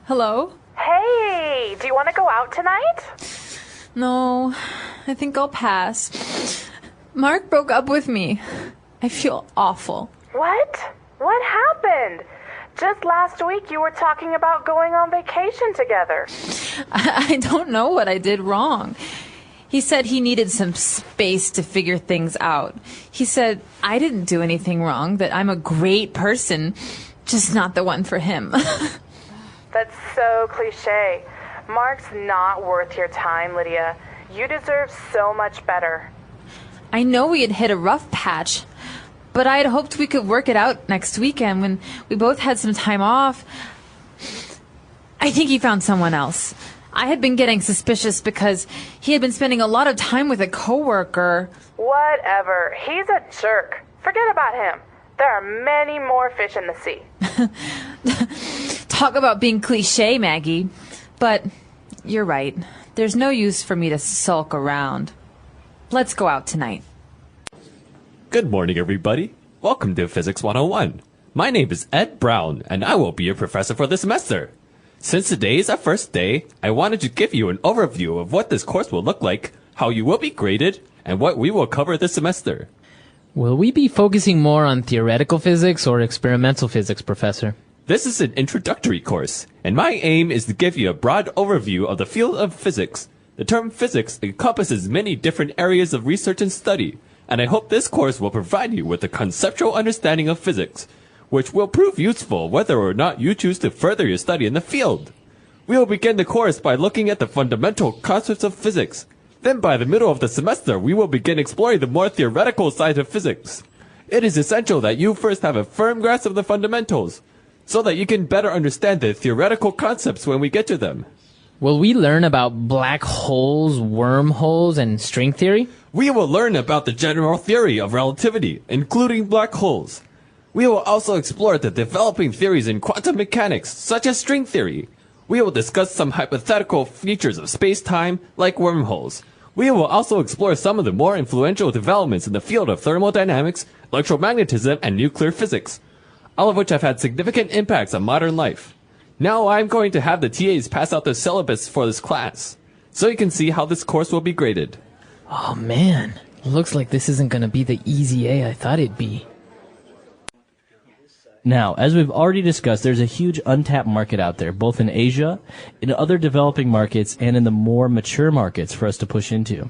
Hello? Hey, do you want to go out tonight? No, I think I'll pass. Mark broke up with me. I feel awful. What? What happened? Just last week you were talking about going on vacation together. I don't know what I did wrong. He said he needed some space to figure things out. He said I didn't do anything wrong, that I'm a great person, just not the one for him. That's so cliche. Mark's not worth your time, Lydia. You deserve so much better. I know we had hit a rough patch, but I had hoped we could work it out next weekend when we both had some time off. I think he found someone else. I had been getting suspicious because he had been spending a lot of time with a coworker. Whatever. He's a jerk. Forget about him. There are many more fish in the sea. Talk about being cliche, Maggie. But you're right. There's no use for me to sulk around. Let's go out tonight. Good morning, everybody. Welcome to Physics 101. My name is Ed Brown, and I will be your professor for this semester. Since today is our first day, I wanted to give you an overview of what this course will look like, how you will be graded, and what we will cover this semester. Will we be focusing more on theoretical physics or experimental physics, Professor? This is an introductory course, and my aim is to give you a broad overview of the field of physics. The term physics encompasses many different areas of research and study, and I hope this course will provide you with a conceptual understanding of physics, which will prove useful whether or not you choose to further your study in the field. We will begin the course by looking at the fundamental concepts of physics. Then by the middle of the semester, we will begin exploring the more theoretical side of physics. It is essential that you first have a firm grasp of the fundamentals, so that you can better understand the theoretical concepts when we get to them. Will we learn about black holes, wormholes, and string theory? We will learn about the general theory of relativity, including black holes. We will also explore the developing theories in quantum mechanics, such as string theory. We will discuss some hypothetical features of space-time, like wormholes. We will also explore some of the more influential developments in the field of thermodynamics, electromagnetism, and nuclear physics, all of which have had significant impacts on modern life. Now I'm going to have the TAs pass out the syllabus for this class, so you can see how this course will be graded. Oh man, looks like this isn't going to be the easy A I thought it'd be. Now, as we've already discussed, there's a huge untapped market out there, both in Asia, in other developing markets, and in the more mature markets for us to push into.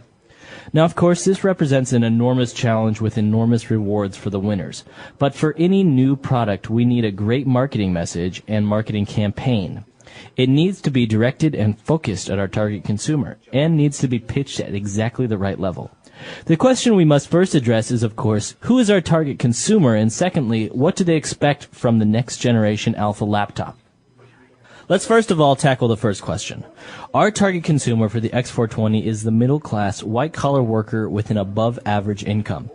Now, of course, this represents an enormous challenge with enormous rewards for the winners. But for any new product, we need a great marketing message and marketing campaign. It needs to be directed and focused at our target consumer, and needs to be pitched at exactly the right level. The question we must first address is, of course, who is our target consumer, and secondly, what do they expect from the next generation Alpha laptop? Let's first of all tackle the first question. Our target consumer for the X420 is the middle-class, white-collar worker with an above-average income.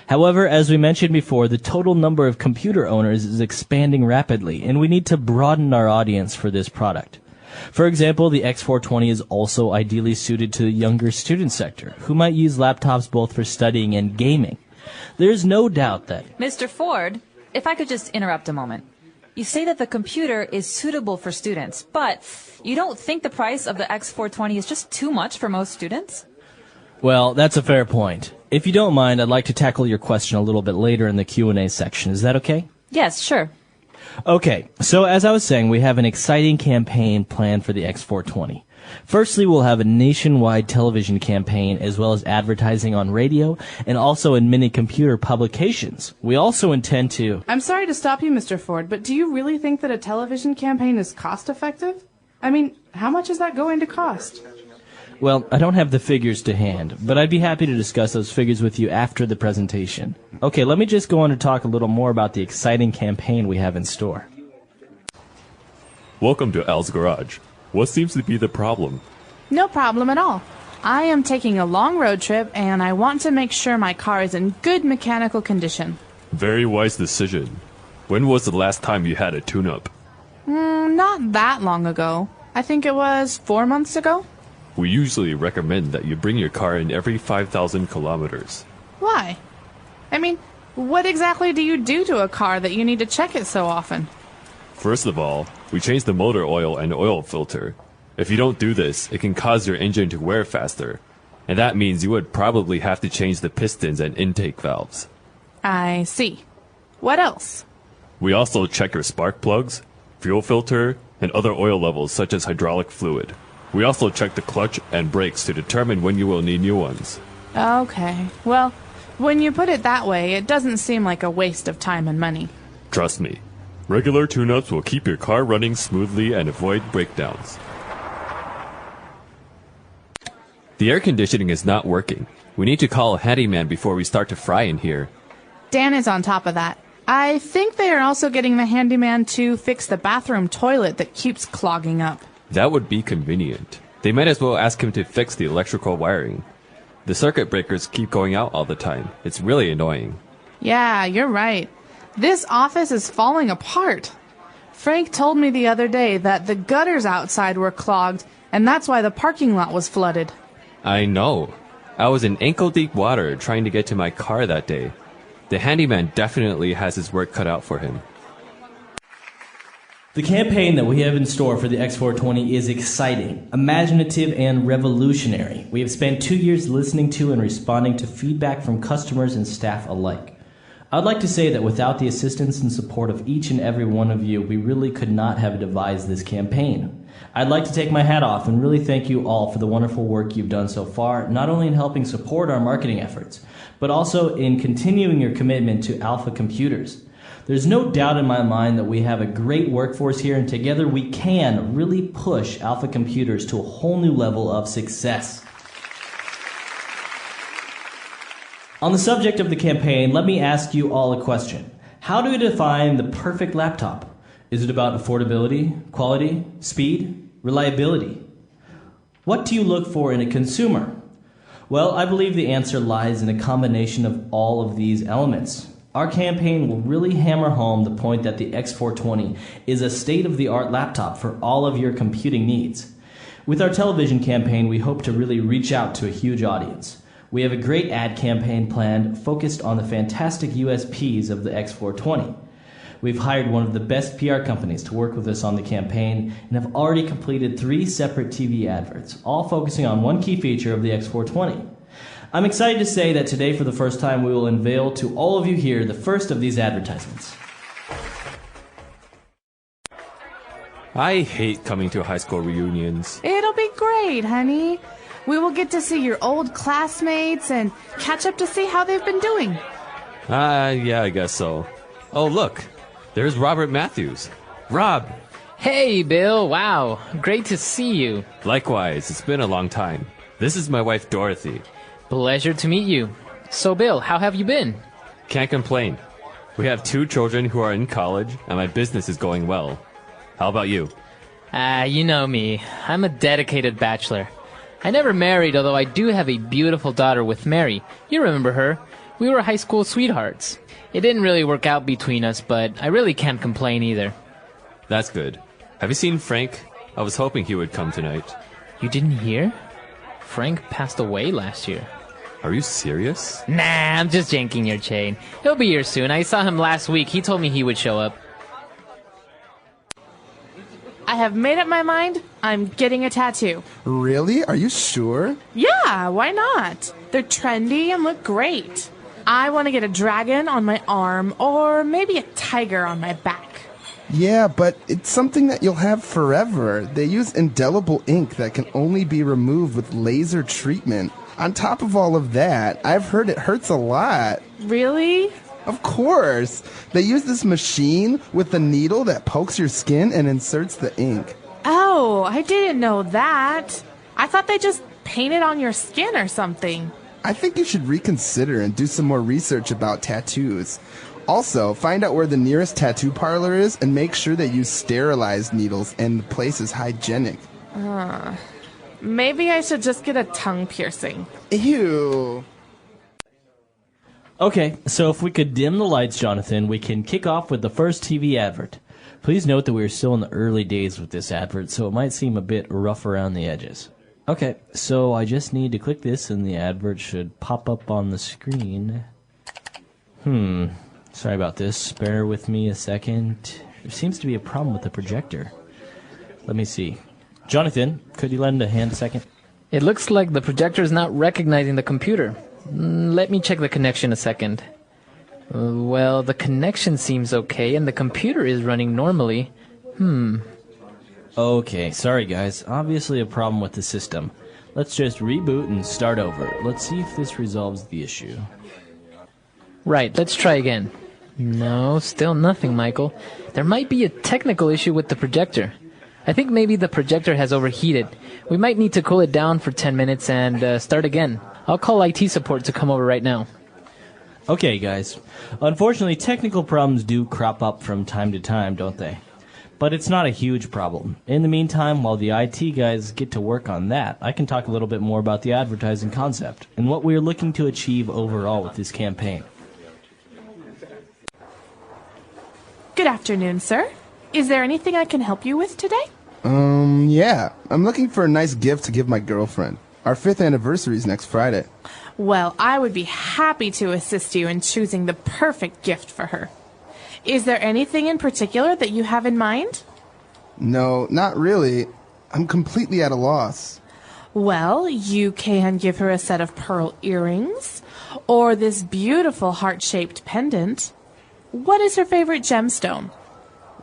However, as we mentioned before, the total number of computer owners is expanding rapidly, and we need to broaden our audience for this product. For example, the X420 is also ideally suited to the younger student sector, who might use laptops both for studying and gaming. There's no doubt that... Mr. Ford, if I could just interrupt a moment. You say that the computer is suitable for students, but you don't think the price of the X420 is just too much for most students? Well, that's a fair point. If you don't mind, I'd like to tackle your question a little bit later in the Q&A section. Is that okay? Yes, sure. Okay, so as I was saying, we have an exciting campaign planned for the X420. Firstly, we'll have a nationwide television campaign as well as advertising on radio and also in many computer publications. We also intend to... I'm sorry to stop you, Mr. Ford, but do you really think that a television campaign is cost-effective? I mean, how much is that going to cost? Well, I don't have the figures to hand, but I'd be happy to discuss those figures with you after the presentation. Okay, let me just go on to talk a little more about the exciting campaign we have in store. Welcome to Al's Garage. What seems to be the problem? No problem at all. I am taking a long road trip, and I want to make sure my car is in good mechanical condition. Very wise decision. When was the last time you had a tune-up? Not that long ago. I think it was 4 months ago. We usually recommend that you bring your car in every 5,000 kilometers. Why? I mean, what exactly do you do to a car that you need to check it so often? First of all, We change the motor oil and oil filter. If you don't do this, it can cause your engine to wear faster. And that means you would probably have to change the pistons and intake valves. I see. What else? We also check your spark plugs, fuel filter, and other oil levels such as hydraulic fluid. We also check the clutch and brakes to determine when you will need new ones. Okay. Well, when you put it that way, it doesn't seem like a waste of time and money. Trust me, regular tune-ups will keep your car running smoothly and avoid breakdowns. The air conditioning is not working. We need to call a handyman before we start to fry in here. Dan is on top of that. I think they are also getting the handyman to fix the bathroom toilet that keeps clogging up. That would be convenient. They might as well ask him to fix the electrical wiring. The circuit breakers keep going out all the time. It's really annoying. Yeah, you're right. This office is falling apart. Frank told me the other day that the gutters outside were clogged, and that's why the parking lot was flooded. I know. I was in ankle-deep water trying to get to my car that day. The handyman definitely has his work cut out for him. The campaign that we have in store for the X420 is exciting, imaginative, and revolutionary. We have spent 2 years listening to and responding to feedback from customers and staff alike. I'd like to say that without the assistance and support of each and every one of you, we really could not have devised this campaign. I'd like to take my hat off and really thank you all for the wonderful work you've done so far, not only in helping support our marketing efforts, but also in continuing your commitment to Alpha Computers. There's no doubt in my mind that we have a great workforce here, and together we can really push Alpha Computers to a whole new level of success. On the subject of the campaign, let me ask you all a question. How do we define the perfect laptop? Is it about affordability, quality, speed, reliability? What do you look for in a consumer? Well, I believe the answer lies in a combination of all of these elements. Our campaign will really hammer home the point that the X420 is a state-of-the-art laptop for all of your computing needs. With our television campaign, we hope to really reach out to a huge audience. We have a great ad campaign planned focused on the fantastic USPs of the X420. We've hired one of the best PR companies to work with us on the campaign and have already completed 3 separate TV adverts, all focusing on one key feature of the X420. I'm excited to say that today, for the first time, we will unveil to all of you here the first of these advertisements. I hate coming to high school reunions. It'll be great, honey. We will get to see your old classmates and catch up to see how they've been doing. Yeah, I guess so. Oh, look. There's Robert Matthews. Rob! Hey, Bill. Wow. Great to see you. Likewise, it's been a long time. This is my wife, Dorothy. Pleasure to meet you. So, Bill, how have you been? Can't complain. We have 2 children who are in college, and my business is going well. How about you? You know me. I'm a dedicated bachelor. I never married, although I do have a beautiful daughter with Mary. You remember her. We were high school sweethearts. It didn't really work out between us, but I really can't complain either. That's good. Have you seen Frank? I was hoping he would come tonight. You didn't hear? Frank passed away last year. Are you serious? Nah, I'm just janking your chain. He'll be here soon. I saw him last week. He told me he would show up. I have made up my mind. I'm getting a tattoo. Really? Are you sure? Yeah, why not? They're trendy and look great. I want to get a dragon on my arm or maybe a tiger on my back. Yeah, but it's something that you'll have forever. They use indelible ink that can only be removed with laser treatment. On top of all of that, I've heard it hurts a lot. Really? Of course. They use this machine with a needle that pokes your skin and inserts the ink. Oh, I didn't know that. I thought they just painted on your skin or something. I think you should reconsider and do some more research about tattoos. Also, find out where the nearest tattoo parlor is and make sure they use sterilized needles and the place is hygienic. Maybe I should just get a tongue piercing. Ew. Okay, so if we could dim the lights, Jonathan, we can kick off with the first TV advert. Please note that we are still in the early days with this advert, so it might seem a bit rough around the edges. Okay, so I just need to click this and the advert should pop up on the screen. Sorry about this. Bear with me a second. There seems to be a problem with the projector. Let me see. Jonathan, could you lend a hand a second? It looks like the projector is not recognizing the computer. Let me check the connection a second. Well, the connection seems okay, and the computer is running normally. Okay, sorry guys. Obviously a problem with the system. Let's just reboot and start over. Let's see if this resolves the issue. Right, let's try again. No, still nothing, Michael. There might be a technical issue with the projector. I think maybe the projector has overheated. We might need to cool it down for 10 minutes and start again. I'll call IT support to come over right now. Okay, guys. Unfortunately, technical problems do crop up from time to time, don't they? But it's not a huge problem. In the meantime, while the IT guys get to work on that, I can talk a little bit more about the advertising concept and what we're looking to achieve overall with this campaign. Good afternoon, sir. Is there anything I can help you with today? Yeah. I'm looking for a nice gift to give my girlfriend. Our 5th anniversary is next Friday. Well, I would be happy to assist you in choosing the perfect gift for her. Is there anything in particular that you have in mind? No, not really. I'm completely at a loss. Well, you can give her a set of pearl earrings, or this beautiful heart-shaped pendant. What is her favorite gemstone?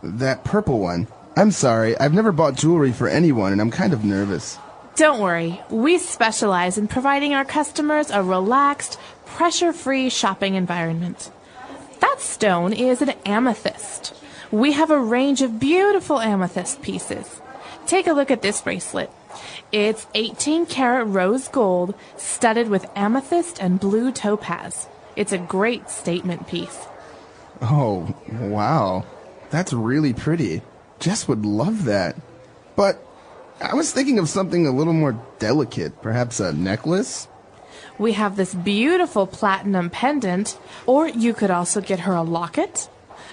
That purple one. I'm sorry, I've never bought jewelry for anyone, and I'm kind of nervous. Don't worry, we specialize in providing our customers a relaxed, pressure-free shopping environment. That stone is an amethyst. We have a range of beautiful amethyst pieces. Take a look at this bracelet. It's 18-karat rose gold studded with amethyst and blue topaz. It's a great statement piece. Oh, wow. That's really pretty. Jess would love that. But I was thinking of something a little more delicate, perhaps a necklace? We have this beautiful platinum pendant, or you could also get her a locket.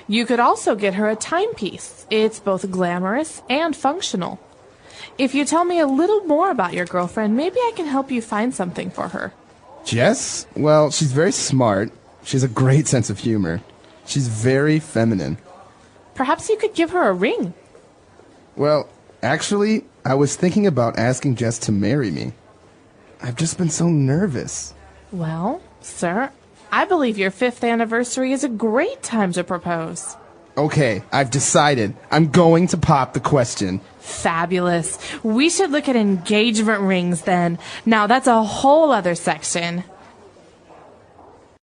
You could also get her a timepiece. It's both glamorous and functional. If you tell me a little more about your girlfriend, maybe I can help you find something for her. Jess? Well, she's very smart. She has a great sense of humor. She's very feminine. Perhaps you could give her a ring. Well, actually, I was thinking about asking Jess to marry me. I've just been so nervous. Well, sir, I believe your 5th anniversary is a great time to propose. Okay, I've decided. I'm going to pop the question. Fabulous. We should look at engagement rings then. Now, that's a whole other section.